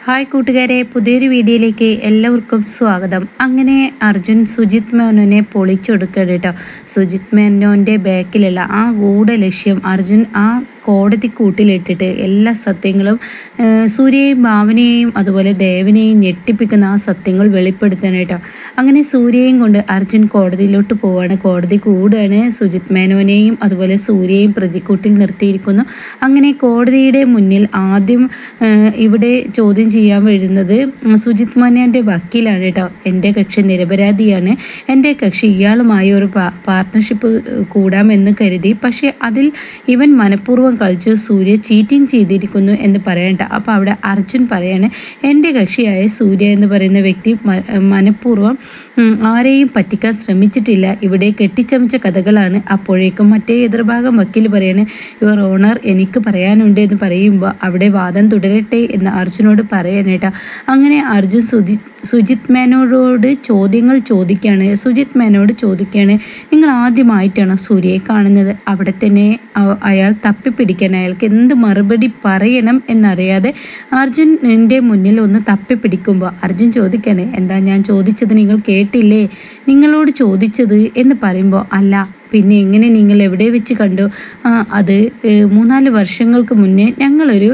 Hi കൂട്ടുകാരെ, പുതിയൊരു വീഡിയോയിലേക്ക് എല്ലാവർക്കും സ്വാഗതം. അങ്ങനെ അർജുൻ സുജിത് മേനോനെ പൊളിച്ചെടുക്കണം കേട്ടോ. സുജിത് മേനോൻ്റെ ബാക്കിലുള്ള ആ ഗൂഢലക്ഷ്യം അർജുൻ ആ കോടതി കൂട്ടിലിട്ടിട്ട് എല്ലാ സത്യങ്ങളും സൂര്യയെയും ഭാവനയെയും അതുപോലെ ദേവനെയും ഞെട്ടിപ്പിക്കുന്ന ആ സത്യങ്ങൾ വെളിപ്പെടുത്താനായിട്ടോ. അങ്ങനെ സൂര്യയെയും കൊണ്ട് അർജുൻ കോടതിയിലോട്ട് പോവാണ്. കോടതി കൂടുകയാണ്. സുജിത് മേനോനെയും അതുപോലെ സൂര്യയെയും പ്രതിക്കൂട്ടിൽ നിർത്തിയിരിക്കുന്നു. അങ്ങനെ കോടതിയുടെ മുന്നിൽ ആദ്യം ഇവിടെ ചോദ്യം ചെയ്യാൻ വരുന്നത് സുജിത് മേനോൻ്റെ വക്കീലാണ് കേട്ടോ. എൻ്റെ കക്ഷി നിരപരാധിയാണ്, എൻ്റെ കക്ഷി ഇയാളുമായി ഒരു പാർട്ട്ണർഷിപ്പ് കൂടാമെന്ന് കരുതി, പക്ഷേ അതിൽ ഇവൻ മനഃപൂർവ്വം കളിച്ച് സൂര്യ ചീറ്റിംഗ് ചെയ്തിരിക്കുന്നു എന്ന് പറയണ്ട. അപ്പോൾ അവിടെ അർജുൻ പറയാണ്, എൻ്റെ കക്ഷിയായ സൂര്യ എന്ന് പറയുന്ന വ്യക്തി മനഃപൂർവ്വം ആരെയും പറ്റിക്കാൻ ശ്രമിച്ചിട്ടില്ല, ഇവിടെ കെട്ടിച്ചമച്ച കഥകളാണ്. അപ്പോഴേക്കും മറ്റേ എതിർഭാഗം വക്കീൽ പറയാണ്, യുവർ ഓണർ എനിക്ക് പറയാനുണ്ട് എന്ന് പറയുമ്പോൾ അവിടെ വാദം തുടരട്ടെ എന്ന് അർജുനോട് പറയാനേട്ടാ. അങ്ങനെ അർജുൻ സുജിത് മേനോനോട് ചോദ്യങ്ങൾ ചോദിക്കുകയാണ്. സുജിത് മേനോട് ചോദിക്കുകയാണ്, നിങ്ങൾ ആദ്യമായിട്ടാണോ സൂര്യയെ കാണുന്നത്? അവിടെ തന്നെ അയാൾ തപ്പിപ്പിടിക്കാൻ, അയാൾക്ക് എന്ത് മറുപടി പറയണം എന്നറിയാതെ അർജുൻ്റെ മുന്നിൽ ഒന്ന് തപ്പിപ്പിടിക്കുമ്പോൾ അർജുൻ ചോദിക്കുകയാണ്, എന്താ ഞാൻ ചോദിച്ചത് നിങ്ങൾ കേട്ടില്ലേ? നിങ്ങളോട് ചോദിച്ചത് എന്ന് പറയുമ്പോൾ അല്ല, പിന്നെ എങ്ങനെ നിങ്ങൾ എവിടെ വെച്ച് കണ്ടു? അത് 3-4 വർഷങ്ങൾക്ക് മുന്നേ ഞങ്ങളൊരു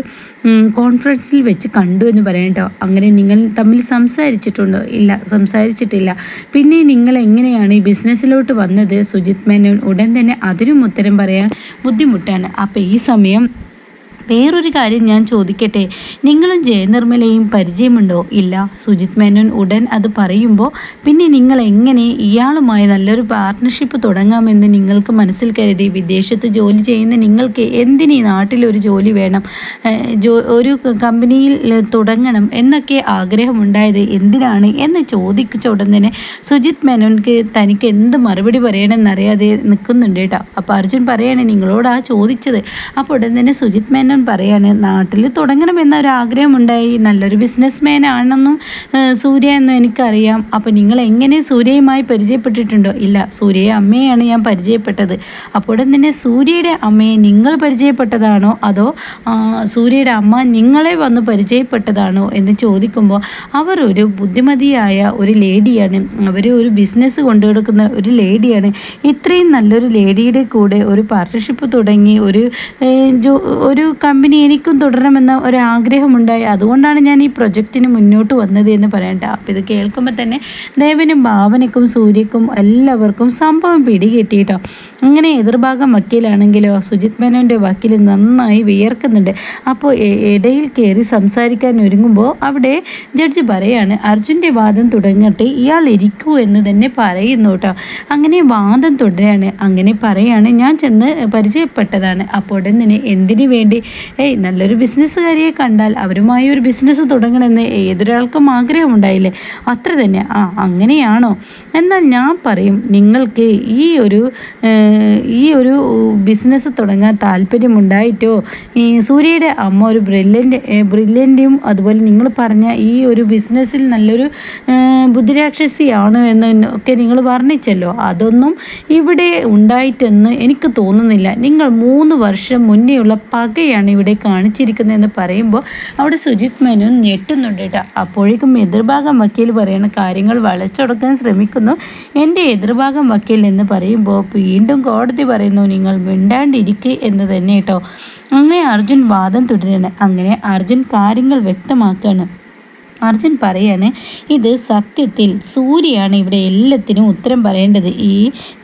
കോൺഫറൻസിൽ വെച്ച് കണ്ടു എന്ന് പറയട്ടോ. അങ്ങനെ നിങ്ങൾ തമ്മിൽ സംസാരിച്ചിട്ടുണ്ടോ? ഇല്ല, സംസാരിച്ചിട്ടില്ല. പിന്നെ നിങ്ങൾ എങ്ങനെയാണ് ഈ ബിസിനസ്സിലോട്ട് വന്നത്? സുജിത് മേനോൻ ഉടൻ തന്നെ അതിനും ഉത്തരം പറയാൻ ബുദ്ധിമുട്ടാണ്. അപ്പോൾ ഈ സമയം വേറൊരു കാര്യം ഞാൻ ചോദിക്കട്ടെ, നിങ്ങളും ജയനിർമ്മലയും പരിചയമുണ്ടോ? ഇല്ല. സുജിത് മേനോൻ ഉടൻ അത് പറയുമ്പോൾ പിന്നെ നിങ്ങൾ എങ്ങനെ ഇയാളുമായി നല്ലൊരു പാർട്ട്ണർഷിപ്പ് തുടങ്ങാമെന്ന് നിങ്ങൾക്ക് മനസ്സിൽ കരുതി? വിദേശത്ത് ജോലി ചെയ്യുന്ന നിങ്ങൾക്ക് എന്തിന് ഈ നാട്ടിലൊരു ജോലി വേണം, ഒരു കമ്പനിയിൽ തുടങ്ങണം എന്നൊക്കെ ആഗ്രഹമുണ്ടായത് എന്തിനാണ് എന്ന് ചോദിച്ച ഉടൻ തന്നെ സുജിത് മേനോൻക്ക് തനിക്ക് എന്ത് മറുപടി പറയണമെന്നറിയാതെ നിൽക്കുന്നുണ്ട് കേട്ടോ. അപ്പോൾ അർജുൻ പറയാണ്, നിങ്ങളോടാ ചോദിച്ചത്. അപ്പോൾ ഉടൻ തന്നെ സുജിത് മേനോൻ പറയാണ്, നാട്ടിൽ തുടങ്ങണമെന്നൊരു ആഗ്രഹമുണ്ടായി, നല്ലൊരു ബിസിനസ് മാൻ ആണെന്നും സൂര്യ എന്നും എനിക്കറിയാം. അപ്പോൾ നിങ്ങൾ എങ്ങനെ സൂര്യയുമായി പരിചയപ്പെട്ടിട്ടുണ്ടോ? ഇല്ല, സൂര്യയെ അമ്മയെയാണ് ഞാൻ പരിചയപ്പെട്ടത്. അപ്പോൾ തന്നെ സൂര്യയുടെ അമ്മയെ നിങ്ങൾ പരിചയപ്പെട്ടതാണോ അതോ സൂര്യയുടെ അമ്മ നിങ്ങളെ വന്ന് പരിചയപ്പെട്ടതാണോ എന്ന് ചോദിക്കുമ്പോൾ അവർ ഒരു ബുദ്ധിമതിയായ ഒരു ലേഡിയാണ്, അവർ ഒരു ബിസിനസ് കൊണ്ടുകൊടുക്കുന്ന ഒരു ലേഡിയാണ്. ഇത്രയും നല്ലൊരു ലേഡിയുടെ കൂടെ ഒരു പാർട്ട്ണർഷിപ്പ് തുടങ്ങി ഒരു കമ്പനി എനിക്കും തുടരണമെന്ന ഒരാഗ്രഹമുണ്ടായി, അതുകൊണ്ടാണ് ഞാൻ ഈ പ്രൊജക്റ്റിന് മുന്നോട്ട് വന്നത് എന്ന് പറയണ്ട. അപ്പോൾ ഇത് കേൾക്കുമ്പോൾ തന്നെ ദേവനും ഭാവനയ്ക്കും സൂര്യക്കും എല്ലാവർക്കും സംഭവം പിടികിട്ടിട്ടോ. അങ്ങനെ എതിർഭാഗം വക്കീലാണെങ്കിലോ സുജിത് മേനോൻ്റെ വക്കീൽ നന്നായി വിയർക്കുന്നുണ്ട്. അപ്പോൾ ഇടയിൽ കയറി സംസാരിക്കാൻ ഒരുങ്ങുമ്പോൾ അവിടെ ജഡ്ജി പറയാണ്, അർജുൻ്റെ വാദം തുടങ്ങിയിട്ട് ഇയാൾ ഇരിക്കൂ എന്ന് തന്നെ പറയുന്നു കേട്ടോ. അങ്ങനെ വാദം തുടരാണ്. അങ്ങനെ പറയാണ്, ഞാൻ ചെന്ന് പരിചയപ്പെട്ടതാണ്. അപ്പോൾ ഉടനെ എന്തിനു വേണ്ടി? നല്ലൊരു ബിസിനസ്സുകാരിയെ കണ്ടാൽ അവരുമായി ഒരു ബിസിനസ് തുടങ്ങണമെന്ന് ഏതൊരാൾക്കും ആഗ്രഹമുണ്ടായില്ലേ? അത്ര തന്നെ. അങ്ങനെയാണോ? എന്നാൽ ഞാൻ പറയും, നിങ്ങൾക്ക് ഈ ഒരു ബിസിനസ് തുടങ്ങാൻ താല്പര്യമുണ്ടായിട്ടോ ഈ സൂര്യയുടെ അമ്മ ഒരു ബ്രില്യൻറ്റും അതുപോലെ നിങ്ങൾ പറഞ്ഞ ഈ ഒരു ബിസിനസ്സിൽ നല്ലൊരു ബുദ്ധിരാക്ഷസിയാണ് എന്നൊക്കെ നിങ്ങൾ വർണ്ണിച്ചല്ലോ, അതൊന്നും ഇവിടെ ഉണ്ടായിട്ടെന്ന് എനിക്ക് തോന്നുന്നില്ല. നിങ്ങൾ 3 വർഷം മുന്നേയുള്ള പകയാണ് ഇവിടെ കാണിച്ചിരിക്കുന്നതെന്ന് പറയുമ്പോൾ അവിടെ സുജിത് മേനോൻ ഞെട്ടുന്നുണ്ട് കേട്ടോ. അപ്പോഴേക്കും എതിർഭാഗം വക്കീൽ പറയുന്ന കാര്യങ്ങൾ വളച്ചൊടുക്കാൻ ശ്രമിക്കുന്നു. എൻ്റെ എതിർഭാഗം വക്കീൽ എന്ന് പറയുമ്പോൾ വീണ്ടും കോടതി പറയുന്നു, നിങ്ങൾ മിണ്ടാണ്ടിരിക്കുക എന്ന് തന്നെ കേട്ടോ. അങ്ങനെ അർജുൻ വാദം തുടരുകയാണ്. അങ്ങനെ അർജുൻ കാര്യങ്ങൾ വ്യക്തമാക്കുകയാണ്. അർജുൻ പറയാണ്, ഇത് സത്യത്തിൽ സൂര്യയാണ് ഇവിടെ എല്ലാത്തിനും ഉത്തരം പറയേണ്ടത്. ഈ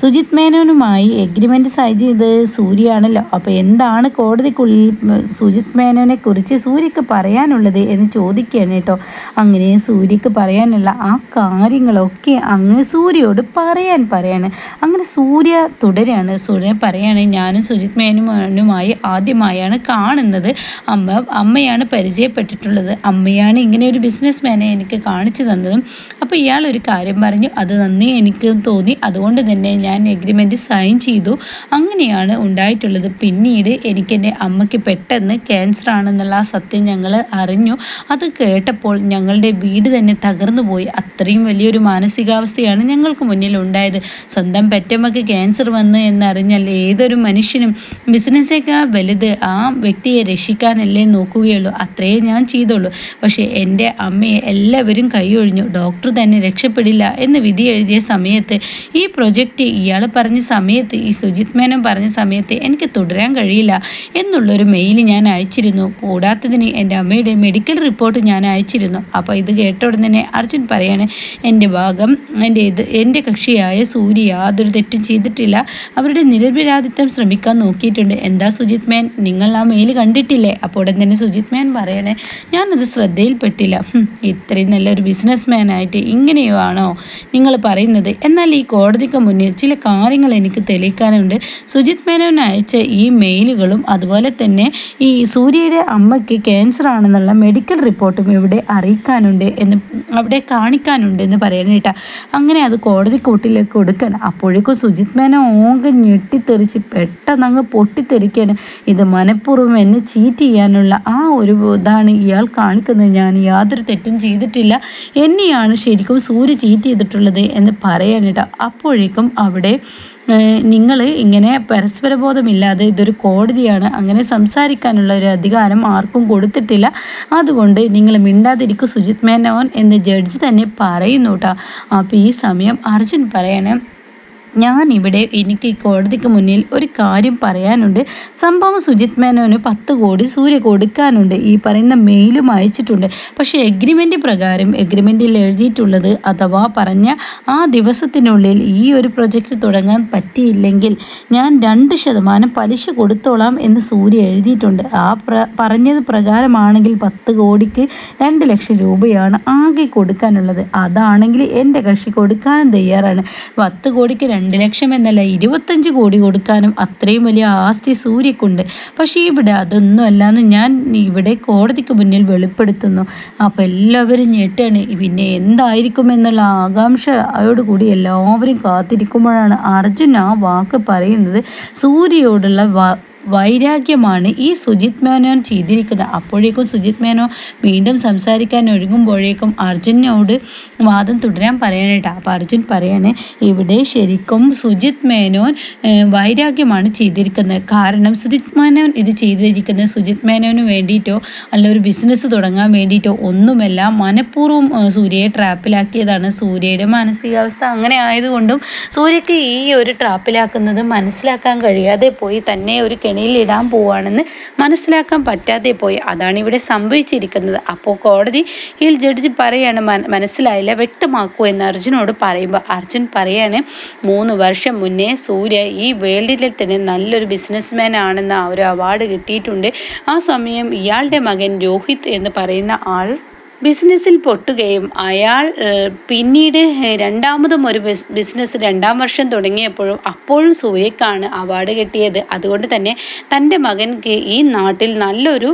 സുജിത് മേനോനുമായി എഗ്രിമെൻറ്റ് സൈൻ ചെയ്ത് സൂര്യയാണല്ലോ. അപ്പോൾ എന്താണ് കോടതിക്കുള്ളിൽ സുജിത് മേനോനെ കുറിച്ച് സൂര്യക്ക് പറയാനുള്ളത് എന്ന് ചോദിക്കുകയാണ് കേട്ടോ. അങ്ങനെ സൂര്യക്ക് പറയാനുള്ള ആ കാര്യങ്ങളൊക്കെ അങ്ങ് സൂര്യയോട് പറയാണ്. അങ്ങനെ സൂര്യ തുടരാണ്. സൂര്യ പറയാണ്, ഞാനും സുജിത് മേനോനുമായി ആദ്യമായാണ് കാണുന്നത്. അമ്മയാണ് പരിചയപ്പെട്ടിട്ടുള്ളത്. അമ്മയാണ് ഇങ്ങനെ ഒരു ബിസിനസ് ബിസിനസ്മാനെ എനിക്ക് കാണിച്ചു തന്നതും. അപ്പോൾ ഇയാൾ ഒരു കാര്യം പറഞ്ഞു, അത് നന്ദി എനിക്ക് തോന്നി, അതുകൊണ്ട് തന്നെ ഞാൻ എഗ്രിമെൻറ്റ് സൈൻ ചെയ്തു. അങ്ങനെയാണ് ഉണ്ടായിട്ടുള്ളത്. പിന്നീട് എനിക്കെൻ്റെ അമ്മയ്ക്ക് പെട്ടെന്ന് ക്യാൻസർ ആണെന്നുള്ള ആ സത്യം ഞങ്ങൾ അറിഞ്ഞു. അത് കേട്ടപ്പോൾ ഞങ്ങളുടെ വീട് തന്നെ തകർന്നു പോയി. അത്രയും വലിയൊരു മാനസികാവസ്ഥയാണ് ഞങ്ങൾക്ക് മുന്നിൽ ഉണ്ടായത്. സ്വന്തം പെറ്റമ്മക്ക് ക്യാൻസർ വന്ന് എന്നറിഞ്ഞാൽ ഏതൊരു മനുഷ്യനും ബിസിനസ്സേക്കാൾ വലുത് ആ വ്യക്തിയെ രക്ഷിക്കാനല്ലേ നോക്കുകയുള്ളൂ. അത്രയേ ഞാൻ ചെയ്തുള്ളൂ. പക്ഷേ എൻ്റെ അമ്മയെ എല്ലാവരും കൈയൊഴിഞ്ഞു. ഡോക്ടർ തന്നെ രക്ഷപ്പെടില്ല എന്ന് വിധി എഴുതിയ സമയത്ത്, ഈ പ്രൊജക്റ്റ് ഇയാൾ പറഞ്ഞ സമയത്ത്, ഈ സുജിത് മേനോൻ പറഞ്ഞ സമയത്ത് എനിക്ക് തുടരാൻ കഴിയില്ല എന്നുള്ളൊരു മെയിൽ ഞാൻ അയച്ചിരുന്നു. കൂടാത്തതിന് എൻ്റെ അമ്മയുടെ മെഡിക്കൽ റിപ്പോർട്ട് ഞാൻ അയച്ചിരുന്നു. അപ്പോൾ ഇത് കേട്ട ഉടനെ തന്നെ അർജുൻ പറയാണ്, എൻ്റെ ഭാഗം എൻ്റെ കക്ഷിയായ സൂര്യ യാതൊരു തെറ്റും ചെയ്തിട്ടില്ല. അവരുടെ നിരപരാധിത്വം ശ്രമിക്കാൻ നോക്കിയിട്ടുണ്ട്. എന്താ സുജിത് മേൻ, നിങ്ങൾ ആ മെയിൽ കണ്ടിട്ടില്ലേ? അപ്പോൾ ഉടൻ തന്നെ സുജിത് മേൻ പറയണേ, ഞാനത് ശ്രദ്ധയിൽപ്പെട്ടില്ല. ഇത്രയും നല്ലൊരു ബിസിനസ്മാനായിട്ട് ഇങ്ങനെയോ ആണോ നിങ്ങൾ പറയുന്നത്? എന്നാൽ ഈ കോടതിക്ക് മുന്നിൽ ചില കാര്യങ്ങൾ എനിക്ക് തെളിയിക്കാനുണ്ട്. സുജിത് മേനോൻ അയച്ച ഈ മെയിലുകളും അതുപോലെ തന്നെ ഈ സൂര്യയുടെ അമ്മയ്ക്ക് ക്യാൻസർ ആണെന്നുള്ള മെഡിക്കൽ റിപ്പോർട്ടും ഇവിടെ അറിയിക്കാനുണ്ട് എന്ന്, അവിടെ കാണിക്കാനുണ്ട് എന്ന് പറയാനായിട്ടാ. അങ്ങനെ അത് കോടതി കൂട്ടിലേക്ക് കൊടുക്കണം. അപ്പോഴേക്കും സുജിത് മേനോൻ ഓങ്ക് ഞെട്ടിത്തെറിച്ച് പെട്ടെന്ന് അങ്ങ് പൊട്ടിത്തെറിക്കാണ്. ഇത് മനഃപൂർവ്വം എന്നെ ചീറ്റ് ചെയ്യാനുള്ള ആ ഒരു ഇതാണ് ഇയാൾ കാണിക്കുന്നത്. ഞാൻ യാതൊരു തെറ്റും ചെയ്തിട്ടില്ല, എന്നെയാണ് ശരിക്കും സൂര്യ ചീറ്റ് ചെയ്തിട്ടുള്ളത് എന്ന് പറയാനിട്ട. അപ്പോഴേക്കും അവിടെ നിങ്ങൾ ഇങ്ങനെ പരസ്പരബോധമില്ലാതെ, ഇതൊരു കോടതിയാണ്, അങ്ങനെ സംസാരിക്കാനുള്ള ഒരു അധികാരം ആർക്കും കൊടുത്തിട്ടില്ല, അതുകൊണ്ട് നിങ്ങൾ മിണ്ടാതിരിക്കും സുജിത് മേനോൻ എന്ന് ജഡ്ജി തന്നെ പറയുന്നു കേട്ടോ. അപ്പോൾ ഈ സമയം അർജുൻ പറയണം, ഞാനിവിടെ എനിക്ക് കോടതിക്ക് മുന്നിൽ ഒരു കാര്യം പറയാനുണ്ട്. സംഭവം സുജിത് മേനോന് 10 കോടി സൂര്യ കൊടുക്കാനുണ്ട്. ഈ പറയുന്ന മെയിലും അയച്ചിട്ടുണ്ട്. പക്ഷേ എഗ്രിമെൻ്റ് പ്രകാരം എഗ്രിമെൻറ്റിൽ എഴുതിയിട്ടുള്ളത്, അഥവാ പറഞ്ഞ ആ ദിവസത്തിനുള്ളിൽ ഈ ഒരു പ്രൊജക്റ്റ് തുടങ്ങാൻ പറ്റിയില്ലെങ്കിൽ ഞാൻ 2% പലിശ കൊടുത്തോളാം എന്ന് സൂര്യ എഴുതിയിട്ടുണ്ട്. ആ പറഞ്ഞത് പ്രകാരമാണെങ്കിൽ 10 കോടിക്ക് 2 ലക്ഷം രൂപയാണ് ആകെ കൊടുക്കാനുള്ളത്. അതാണെങ്കിൽ എൻ്റെ കക്ഷി കൊടുക്കാനും തയ്യാറാണ്. 10 കോടിക്ക് 2 ലക്ഷം എന്നല്ല, 25 കോടി കൊടുക്കാനും അത്രയും വലിയ ആസ്തി സൂര്യക്കുണ്ട്. പക്ഷേ ഇവിടെ അതൊന്നും അല്ലാന്ന് ഞാൻ ഇവിടെ കോടതിക്ക് മുന്നിൽ വെളിപ്പെടുത്തുന്നു. അപ്പോൾ എല്ലാവരും ഞെട്ടാണ്. പിന്നെ എന്തായിരിക്കും എന്നുള്ള ആകാംക്ഷയോടുകൂടി എല്ലാവരും കാത്തിരിക്കുമ്പോഴാണ് അർജുൻ ആ വാക്ക് പറയുന്നത്. സൂര്യയോടുള്ള വൈരാഗ്യമാണ് ഈ സുജിത് മേനോൻ ചെയ്തിരിക്കുന്നത്. അപ്പോഴേക്കും സുജിത് മേനോൻ വീണ്ടും സംസാരിക്കാൻ ഒരുങ്ങുമ്പോഴേക്കും അർജുനോട് വാദം തുടരാൻ പറയാനായിട്ട്. അപ്പോൾ അർജുൻ പറയാണ്, ഇവിടെ ശരിക്കും സുജിത് മേനോൻ വൈരാഗ്യമാണ് ചെയ്തിരിക്കുന്നത്. കാരണം സുജിത് മേനോൻ ഇത് ചെയ്തിരിക്കുന്നത് സുജിത് മേനോന് വേണ്ടിയിട്ടോ അല്ല ഒരു ബിസിനസ് തുടങ്ങാൻ വേണ്ടിയിട്ടോ ഒന്നുമല്ല, മനഃപൂർവ്വം സൂര്യയെ ട്രാപ്പിലാക്കിയതാണ്. സൂര്യയുടെ മാനസികാവസ്ഥ അങ്ങനെ ആയതുകൊണ്ടും സൂര്യക്ക് ഈ ഒരു ട്രാപ്പിലാക്കുന്നത് മനസ്സിലാക്കാൻ കഴിയാതെ പോയി, തന്നെ ഒരു ഇടാൻ പോവുകയാണെന്ന് മനസ്സിലാക്കാൻ പറ്റാതെ പോയി. അതാണ് ഇവിടെ സംഭവിച്ചിരിക്കുന്നത്. അപ്പോൾ കോടതിയിൽ ജഡ്ജി പറയാണ്, മനസ്സിലായില്ല, വ്യക്തമാക്കൂ എന്ന് അർജുനോട് പറയുമ്പോൾ അർജുൻ പറയാണ്, 3 വർഷം മുന്നേ സൂര്യ ഈ വേൾഡിലെ തന്നെ നല്ലൊരു ബിസിനസ്മാൻ ആണെന്ന് ഒരു അവാർഡ് കിട്ടിയിട്ടുണ്ട്. ആ സമയം ഇയാളുടെ മകൻ രോഹിത് എന്ന് പറയുന്ന ആൾ ബിസിനസ്സിൽ പൊട്ടുകയും അയാൾ പിന്നീട് രണ്ടാമതും ഒരു ബിസിനസ് 2ാം വർഷം തുടങ്ങിയപ്പോഴും അപ്പോഴും സൂര്യക്കാണ് അവാർഡ് കിട്ടിയത്. അതുകൊണ്ട് തന്നെ തൻ്റെ മകൻക്ക് ഈ നാട്ടിൽ നല്ലൊരു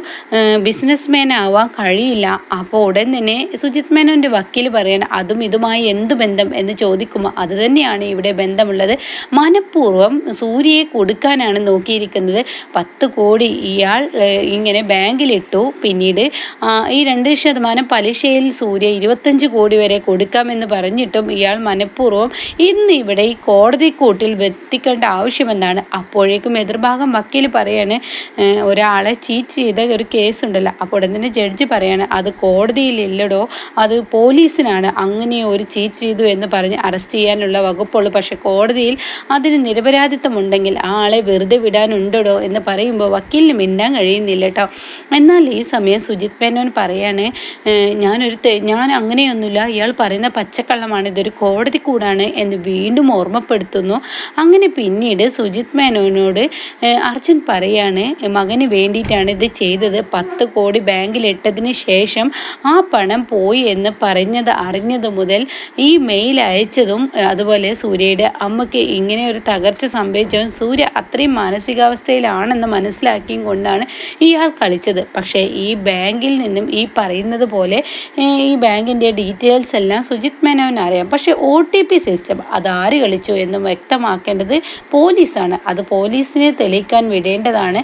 ബിസിനസ്മാൻ ആവാൻ കഴിയില്ല. അപ്പോൾ ഉടൻ തന്നെ സുജിത് മേനോൻ്റെ വക്കീൽ പറയണം, അതും ഇതുമായി എന്ത് ബന്ധം എന്ന് ചോദിക്കുമ്പോൾ അത് തന്നെയാണ് ഇവിടെ ബന്ധമുള്ളത്. മനഃപൂർവ്വം സൂര്യയെ കൊടുക്കാനാണ് നോക്കിയിരിക്കുന്നത്. 10 കോടി ഇയാൾ ഇങ്ങനെ ബാങ്കിലിട്ടു. പിന്നീട് ഈ 2% പലിശയിൽ സൂര്യ 25 കോടി വരെ കൊടുക്കാമെന്ന് പറഞ്ഞിട്ടും ഇയാൾ മനഃപൂർവ്വം ഇന്ന് ഇവിടെ ഈ കോടതി കൂട്ടിൽ എത്തിക്കേണ്ട ആവശ്യമെന്നാണ്. അപ്പോഴേക്കും എതിർഭാഗം വക്കീൽ പറയാണ്, ഒരാളെ ചീറ്റ് ചെയ്ത ഒരു കേസുണ്ടല്ലോ. അപ്പോൾ ഉടൻ തന്നെ ജഡ്ജി പറയാണ്, അത് കോടതിയിലില്ലടോ, അത് പോലീസിനാണ് അങ്ങനെ ഒരു ചീറ്റ് ചെയ്തു എന്ന് പറഞ്ഞ് അറസ്റ്റ് ചെയ്യാനുള്ള വകുപ്പുള്ളൂ. പക്ഷെ കോടതിയിൽ അതിന് നിരപരാധിത്വം ഉണ്ടെങ്കിൽ ആ ആളെ വെറുതെ വിടാനുണ്ടോ എന്ന് പറയുമ്പോൾ വക്കീലിന് മിണ്ടാൻ കഴിയുന്നില്ല കേട്ടോ. എന്നാൽ ഈ സമയം സുജിത് മേനോൻ പറയാണ്, ഞാൻ അങ്ങനെയൊന്നുമില്ല, ഇയാൾ പറയുന്ന പച്ചക്കള്ളമാണ്, ഇതൊരു കോടതി കൂടാണ് എന്ന് വീണ്ടും ഓർമ്മപ്പെടുത്തുന്നു. അങ്ങനെ പിന്നീട് സുജിത് മേനോനോട് അർജുൻ പറയാണ്, മകന് വേണ്ടിയിട്ടാണ് ഇത് ചെയ്തത്. 10 കോടി ബാങ്കിലിട്ടതിന് ശേഷം ആ പണം പോയി എന്ന് അറിഞ്ഞത് മുതൽ ഈ മെയിൽ അയച്ചതും അതുപോലെ സൂര്യയുടെ അമ്മയ്ക്ക് ഇങ്ങനെ ഒരു തകർച്ച സംഭവിച്ചതും സൂര്യ അത്രയും മാനസികാവസ്ഥയിലാണെന്ന് മനസ്സിലാക്കിയും കൊണ്ടാണ് ഇയാൾ കളിച്ചത്. പക്ഷേ ഈ ബാങ്കിൽ നിന്നും ഈ പറയുന്നത് പോലെ അതുപോലെ ഈ ബാങ്കിൻ്റെ ഡീറ്റെയിൽസ് എല്ലാം സുജിത് മേനോന് അറിയാം. പക്ഷേ OTP സിസ്റ്റം അതാര് കളിച്ചു എന്നും വ്യക്തമാക്കേണ്ടത് പോലീസാണ്. അത് പോലീസിനെ തെളിയിക്കാൻ വിടേണ്ടതാണ്.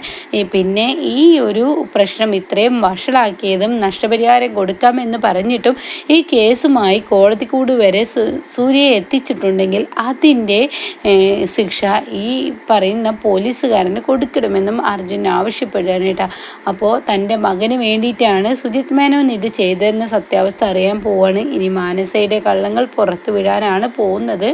പിന്നെ ഈ ഒരു പ്രശ്നം ഇത്രയും വഷളാക്കിയതും നഷ്ടപരിഹാരം കൊടുക്കാമെന്ന് പറഞ്ഞിട്ടും ഈ കേസുമായി കോടതിക്കൂട് വരെ സൂര്യയെ എത്തിച്ചിട്ടുണ്ടെങ്കിൽ അതിൻ്റെ ശിക്ഷ ഈ പറയുന്ന പോലീസുകാരന് കൊടുക്കണമെന്നും അർജുൻ ആവശ്യപ്പെടുകയാണ് കേട്ടോ. അപ്പോൾ തൻ്റെ മകന് വേണ്ടിയിട്ടാണ് സുജിത് മേനോൻ ഇത് ചെയ്തതെന്ന സത്യാവസ്ഥ അറിയാൻ പോവാണ്. ഇനി മാനസയുടെ കള്ളങ്ങൾ പുറത്തു വിടാനാണ് പോകുന്നത്.